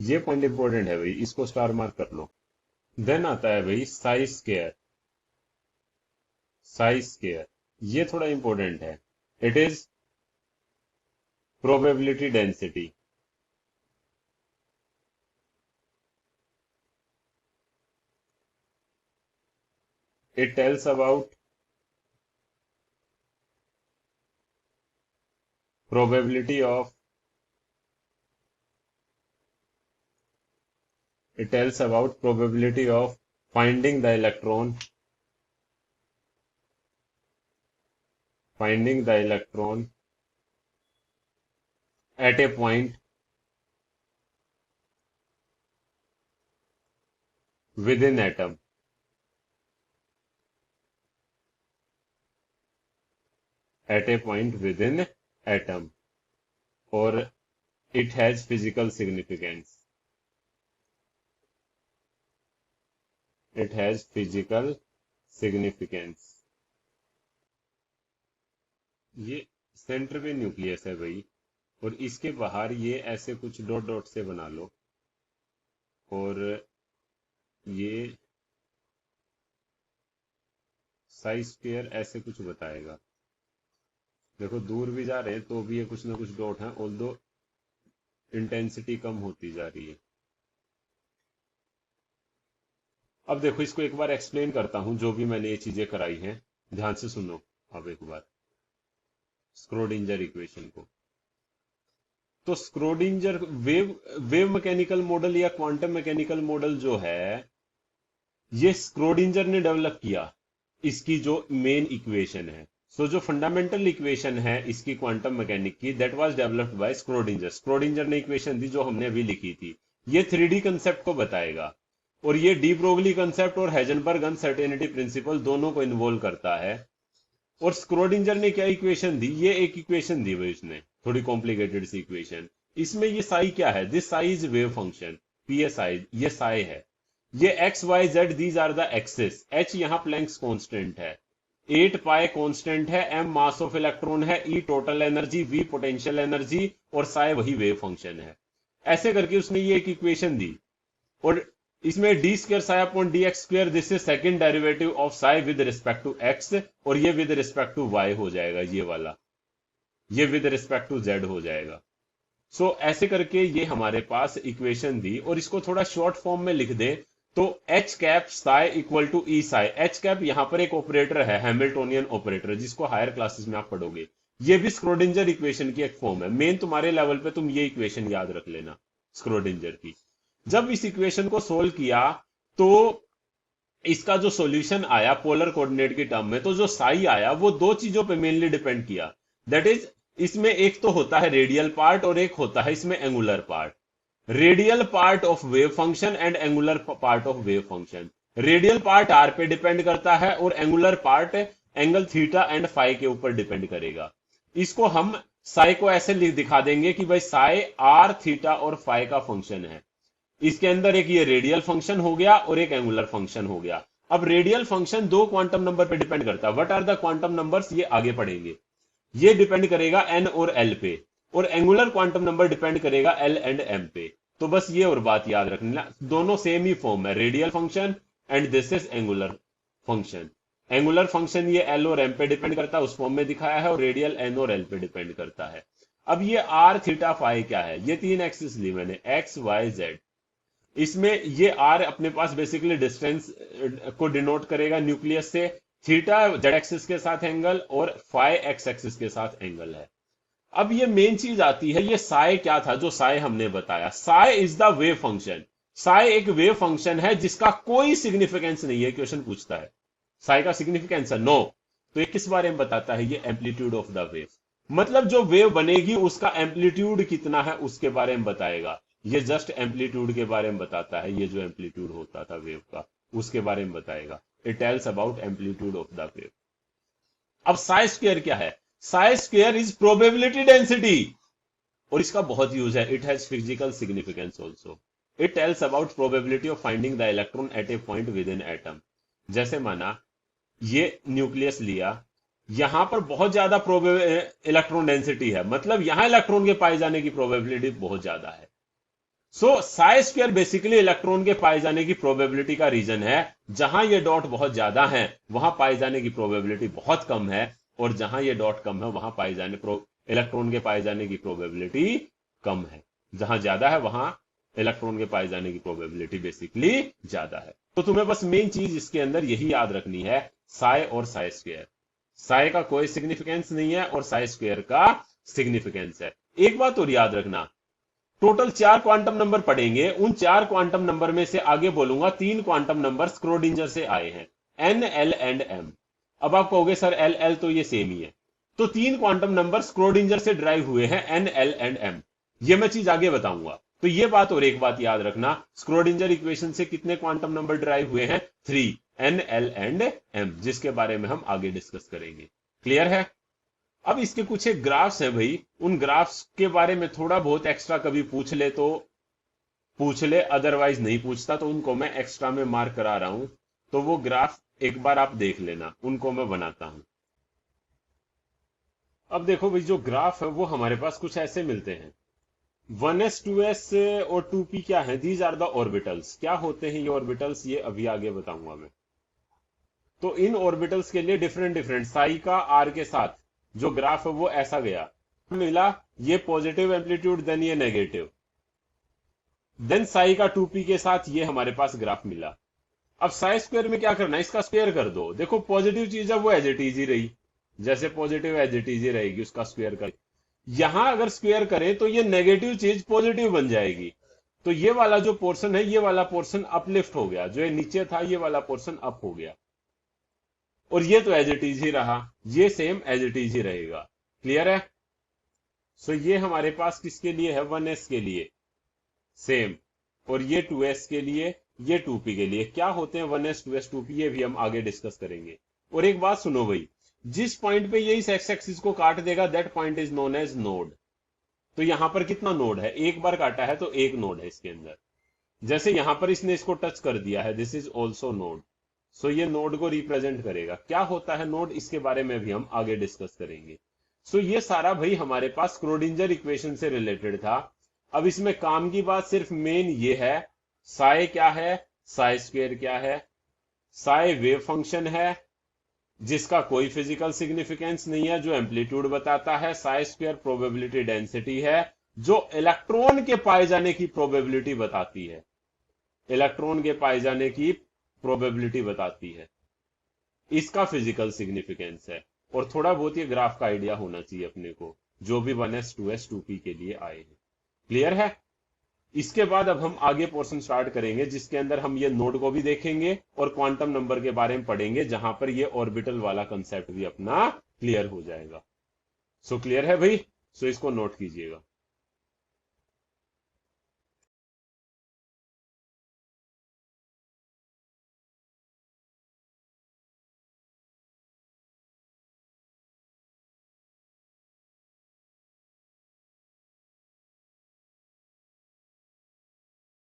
ये पॉइंट इंपॉर्टेंट है भाई, इसको स्टार मार्क कर लो। Then आता है भाई साई स्क्वायर, साई स्क्वायर ये थोड़ा इंपॉर्टेंट है। It is probability density, it tells about probability of, it tells about probability of finding the electron at a point within atom, at a point within atom, or it has physical significance, it has physical significance। ये centre पे nucleus है भाई और इसके बाहर ये ऐसे कुछ डॉट डॉट से बना लो और ये साई स्क्वायर ऐसे कुछ बताएगा। देखो दूर भी जा रहे हैं तो भी ये कुछ ना कुछ डॉट है, ऑल्दो इंटेंसिटी कम होती जा रही है। अब देखो इसको एक बार एक्सप्लेन करता हूं, जो भी मैंने ये चीजें कराई हैं ध्यान से सुनो। अब एक बार स्क्रोडिंजर इक्वेशन को, तो स्क्रोडिंजर वेव मैकेनिकल मॉडल या क्वांटम मैकेनिकल मॉडल जो है ये स्क्रोडिंजर ने डेवलप किया, इसकी जो मेन इक्वेशन है। सो जो फंडामेंटल इक्वेशन है इसकी क्वांटम मैकेनिक की that was developed by Schrödinger. Schrödinger ने इक्वेशन दी जो हमने अभी लिखी थी, ये 3D कंसेप्ट को बताएगा। और ये डी ब्रोगली कंसेप्ट और हेजनबर्ग अनसर्टेनिटी प्रिंसिपल दोनों को इन्वॉल्व करता है। और स्क्रोडिंजर ने क्या इक्वेशन दी, ये एक इक्वेशन दी भाई उसने, थोड़ी कॉम्प्लिकेटेड सी इक्वेशन। इसमें ये साई क्या है, this psi is wave function, psi, ये साई है। ये x y z these are the axis, h यहां प्लैंक्स कांस्टेंट है, 8 पाई कांस्टेंट है, m मास ऑफ इलेक्ट्रॉन है, E total energy, V potential energy और साई वही वेव फंक्शन है। ऐसे करके उसने ये एक इक्वेशन दी। और इसमें D square psi upon D X square, this is second derivative of psi with respect to X, और ये विद रिस्पेक्ट टू वाई हो जाएगा, ये वाला, ये विद रिस्पेक्ट टू जेड हो जाएगा। सो ऐसे करके ये हमारे पास इक्वेशन दी। और इसको थोड़ा शॉर्ट फॉर्म में लिख दे तो H cap psi equal to E psi. H cap यहां पर एक ऑपरेटर है, हैमिल्टोनियन ऑपरेटर, जिसको हायर क्लासेस में आप पढ़ोगे। ये भी स्क्रोडिंजर इक्वेशन की एक फॉर्म है। मेन तुम्हारे लेवल पे तुम ये इक्वेशन याद रख लेना स्क्रोडिंजर की। जब इस इक्वेशन को सोल्व किया तो इसका जो सॉल्यूशन आया पोलर कोऑर्डिनेट की टर्म में, तो जो साई आया वो दो चीजों पे मेनली डिपेंड किया। दैट इज, इसमें एक तो होता है रेडियल पार्ट और एक होता है इसमें angular part. Radial part of wave function and angular part of wave function. Radial part R पे डिपेंड करता है और angular part angle theta and phi के ऊपर डिपेंड करेगा। इसको हम साई को ऐसे दिखा देंगे कि भाई साई आर थीटा और फाई का फंक्शन है। इसके अंदर एक ये रेडियल फंक्शन हो गया और एक एंगुलर फंक्शन हो गया। अब रेडियल फंक्शन दो क्वांटम नंबर पे डिपेंड करता है। What are the quantum numbers, ये आगे पढ़ेंगे। ये डिपेंड करेगा एन और एल पे, और एंगुलर क्वांटम नंबर डिपेंड करेगा एल एंड एम पे। तो बस ये और बात याद रखना, दोनों सेम ही फॉर्म है, radial function and this is angular function. Angular function ये एल और एम पे डिपेंड करता है, उस फॉर्म में दिखाया है, और रेडियल एन और एल पे डिपेंड करता है। अब ये आर थीटा फाई क्या है, ये तीन एक्सिस ली मैंने, एक्स वाई जेड। इसमें ये आर अपने पास बेसिकली डिस्टेंस को डिनोट करेगा न्यूक्लियस से, थीटा जेड एक्सिस के साथ एंगल और फाई एक्स एक्सिस के साथ एंगल है। अब ये मेन चीज आती है, ये साई क्या था जो साई हमने बताया। Sai is the wave function. Sai एक वेव फंक्शन है जिसका कोई सिग्निफिकेंस नहीं है। क्वेश्चन पूछता है साई का सिग्निफिकेंस है, नो। तो ये किस बारे में बताता है, ये एम्पलीट्यूड ऑफ द वेव, मतलब जो वेव बनेगी उसका एम्पलीट्यूड कितना है उसके बारे में बताएगा। ये जस्ट एम्पलीट्यूड के बारे में बताता है, ये जो एम्पलीट्यूड होता था वेव का उसके बारे में बताएगा। It tells about amplitude of the wave. अब साई स्क्वायर क्या है, psi square is probability density, और इसका बहुत यूज है। It has physical significance also. It tells about probability of finding the electron at a point within atom. जैसे माना ये न्यूक्लियस लिया, यहां पर बहुत ज्यादा इलेक्ट्रॉन डेंसिटी है, मतलब यहां इलेक्ट्रॉन के पाए जाने की प्रोबेबिलिटी बहुत ज्यादा है। सो साई स्क्वायर बेसिकली इलेक्ट्रॉन के पाए जाने की प्रोबेबिलिटी का रीजन है। जहां ये डॉट बहुत ज्यादा है वहां पाए जाने की प्रोबेबिलिटी बहुत कम है, और जहां ये डॉट कम है वहां पाए जाने इलेक्ट्रॉन के पाए जाने की प्रोबेबिलिटी कम है। जहां ज्यादा है वहां इलेक्ट्रॉन के पाए जाने की प्रोबेबिलिटी बेसिकली ज्यादा है। तो तुम्हें बस मेन चीज इसके अंदर यही याद रखनी है, साई और साई स्क्वायर। साई का कोई सिग्निफिकेंस नहीं है और साई स्क्वायर का सिग्निफिकेंस है। एक बात और याद रखना, टोटल 4 क्वांटम नंबर पढ़ेंगे, उन 4 क्वांटम नंबर में से आगे बोलूंगा 3 क्वांटम नंबर स्क्रोडिंजर से आए हैं, एन एल एंड एम। अब आप कहोगे सर एल एल तो ये सेम ही है, तो 3 क्वांटम नंबर स्क्रोडिंजर से ड्राइव हुए हैं, एन एल एंड एम। ये मैं चीज आगे बताऊंगा। तो ये बात और एक बात याद रखना, स्क्रोडिंजर इक्वेशन से कितने क्वांटम नंबर ड्राइव हुए हैं, 3, एन एल एंड एम, जिसके बारे में हम आगे डिस्कस करेंगे। क्लियर है। अब इसके कुछ एक ग्राफ्स हैं भाई, उन ग्राफ्स के बारे में थोड़ा बहुत एक्स्ट्रा कभी पूछ ले तो पूछ ले, अदरवाइज नहीं पूछता तो उनको मैं एक्स्ट्रा में मार्क करा रहा हूं। तो वो ग्राफ एक बार आप देख लेना, उनको मैं बनाता हूं। अब देखो भाई, जो ग्राफ है वो हमारे पास कुछ ऐसे मिलते हैं। 1s 2s और 2p क्या है, दीज आर द ऑर्बिटल्स। क्या होते हैं ये ऑर्बिटल्स, ये अभी आगे बताऊंगा मैं। तो इन ऑर्बिटल्स के लिए डिफरेंट डिफरेंट साई का आर के साथ जो ग्राफ है वो ऐसा गया, मिला ये पॉजिटिव एम्पलीट्यूड, देन ये नेगेटिव, देन साई का 2p के साथ ये हमारे पास ग्राफ मिला। अब साई स्क्वायर में क्या करना है, इसका स्क्वायर कर दो। देखो पॉजिटिव चीज है वो एज इट इज ही रही, जैसे पॉजिटिव एज इट इज ही रहेगी, उसका स्क्वायर कर। यहां अगर स्क्वायर करें तो ये नेगेटिव चीज पॉजिटिव बन जाएगी। तो ये वाला जो पोर्शन है, ये वाला पोर्शन अपलिफ्ट हो गया, जो ये नीचे था ये वाला पोर्शन अप हो गया, और ये तो एज इट इज ही रहा, ये सेम एज इट इज ही रहेगा। क्लियर है। सो ये हमारे पास किसके लिए है, 1s के लिए सेम, और ये 2s के लिए ये 2p के लिए क्या होते हैं 1s 2s 2p, ये भी हम आगे डिस्कस करेंगे। और एक बात सुनो भाई, जिस पॉइंट पे ये इस एक्स एक्सिस को काट देगा that point is known as node. तो यहां पर कितना नोड है, एक बार काटा है तो एक नोड है इसके अंदर। जैसे यहां पर इसने इसको टच कर दिया है, दिस इज ऑल्सो नोड। सो ये नोड को रिप्रेजेंट करेगा। क्या होता है नोड, इसके बारे में भी हम आगे डिस्कस करेंगे। सो ये सारा भाई हमारे पास स्क्रोडिंजर इक्वेशन से रिलेटेड था। अब इसमें काम की बात सिर्फ मेन ये है, साई क्या है, साई स्क्वेयर क्या है। साई वेव फंक्शन है जिसका कोई फिजिकल सिग्निफिकेंस नहीं है, जो एम्पलीट्यूड बताता है। साई स्क्वेयर प्रोबेबिलिटी डेंसिटी है जो इलेक्ट्रॉन के पाए जाने की प्रोबेबिलिटी बताती है, इलेक्ट्रॉन के पाए जाने की प्रोबेबिलिटी बताती है। इसका फिजिकल सिग्निफिकेंस है। और थोड़ा बहुत ये ग्राफ का आइडिया होना चाहिए अपने को, जो भी 1s 2s 2p के लिए आए हैं। क्लियर है। इसके बाद अब हम आगे पोर्शन स्टार्ट करेंगे जिसके अंदर हम ये नोड को भी देखेंगे और क्वांटम नंबर के बारे में पढ़ेंगे, जहां पर ये ऑर्बिटल वाला कंसेप्ट भी अपना क्लियर हो जाएगा। सो क्लियर है भाई, सो इसको नोट कीजिएगा।